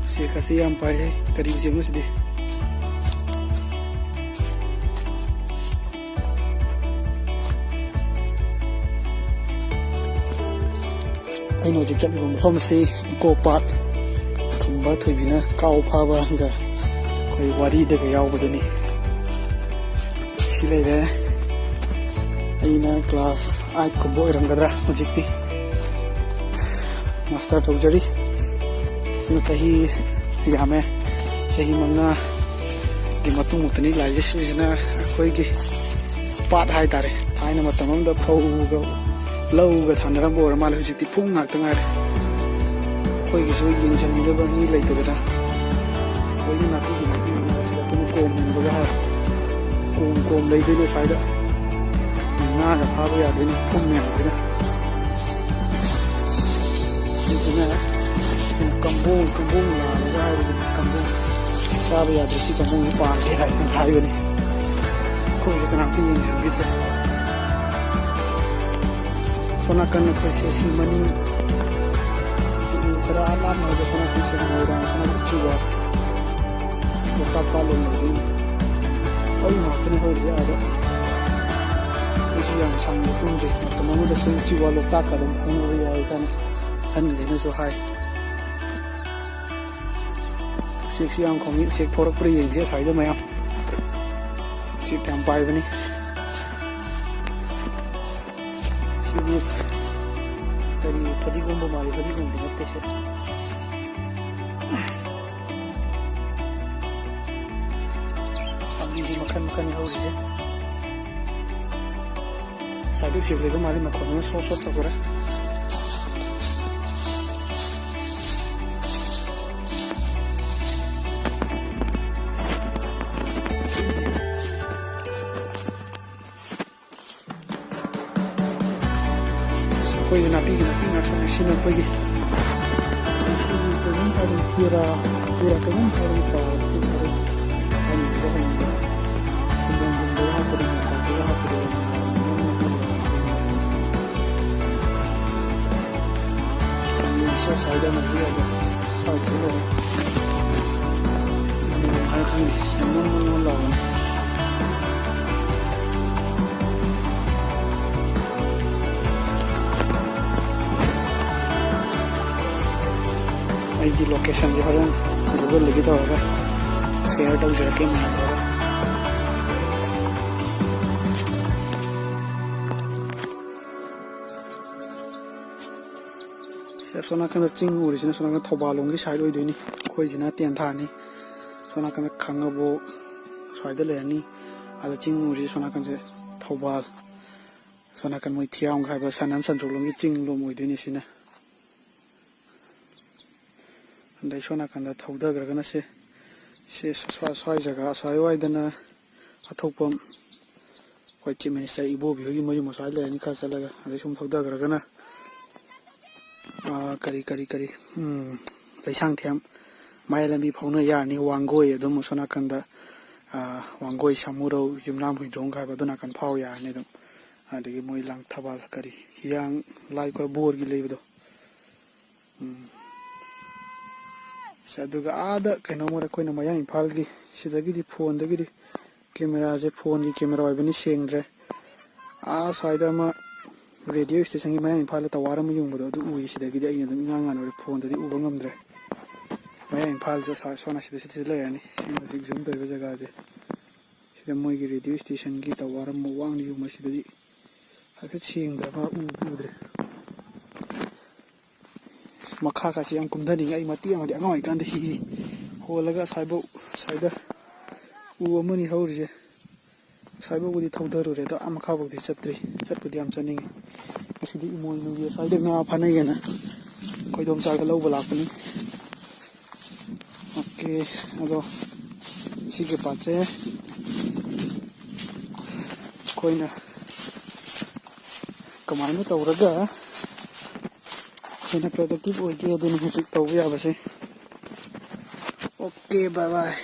Saya kasih yang payah tadi ujian sedih. Ini ojek cakap Mfam si kopat kembar tu bina kau paham enggak? Kau wari dek yau begini. Silai deh. Ini kelas 8 kumbo orang kadra ojek ti. Master tu jadi. Ini sahi yame sahi mana di matung mutani lagi sih na kau ini pat hai tare. Hai nama tamam dah tahu gak. Lau ga thandaram bo ramal hujiti phung ngak tangar koi gi so yin chan ni ba ni lai to da koi ni na pi gi na sa ko kom ni ba ha kom lai de no sai da na ga pha ba ya de ni phung me de na ni na kambung la ga ha de kambung sa ba ya de si kambung pa ke hai ni koi ga na pi yin chan bi da Sona kan prosesi mani si ukara alam ada sona kisi orang sona kecewa lokap kalau lagi oh makan hal dia ada uji yang sangat kunci teman udah kecewa lokap kalau pun dia kan ini sohai seksi yang kami sek porak peri yang dia saya dah mayam si tempai ini dari padi gombo mari padi gombo di mati sih. Kami di makan yang haus je. Saya tu siapa lagi mari makan ni sos tak kira. Koi napi nak sama sini koi sini kau harus kira kau harus tahu ini kemudian berapa dengan ini saya dah nak dia dah tahu semua ini hari yang mana lawan di location je horan Google lagi to hoga share tau jara ke mana to sona kan ching uri sina sona kan thobalong gi side oi doini khoi jina tian tha ni sona kan khangabo side le ani ala ching uri sona kan je thobal sona kan moi thiaung khai ba sanam san jolong gi ching lo moi doini sina Andai sona kanda thauda garagana se swai jaga swai wai dana athopam koi chief minister ibo bi hogi moju mosai le ani kha chalaga andai sum thauda garagana kari laisang thiam mai lambi phauna ya ni wangoi adum sona kanda wangoi samuro jumnam hui dong kha baduna kan phau ya ni dum adigi moi lang thabal kari yang lai ko bor gi leido Saduga ada kena mora koi nama yang impal gi sidagi di phone dagi di kamera je phone gi kamera wai bani sengre saida ma radio station gi ma yang impal tawara ma yung bodo du ui sidagi di ayin dum ngang ngan phone dadi uba ngamdre ma yang impal jo sa sona sidagi le yani sim di zoom be jaga je sida moi gi radio station gi tawara ma wang ni yung ma sidagi ha sengda ma udre Makha kasi ang kumdani ay mati ang angoy kan hi holaga saibo saida u amani haurje saibo budi thaudaru re to amakha budi chatpudi am chaningi asidi imoi nu ye saida na phanai gena koidom chaga loba lakani okay ado sige pache koina kamaina tawraga Kena produktif oke, dan musik tahu ya, basi. Oke, bye bye.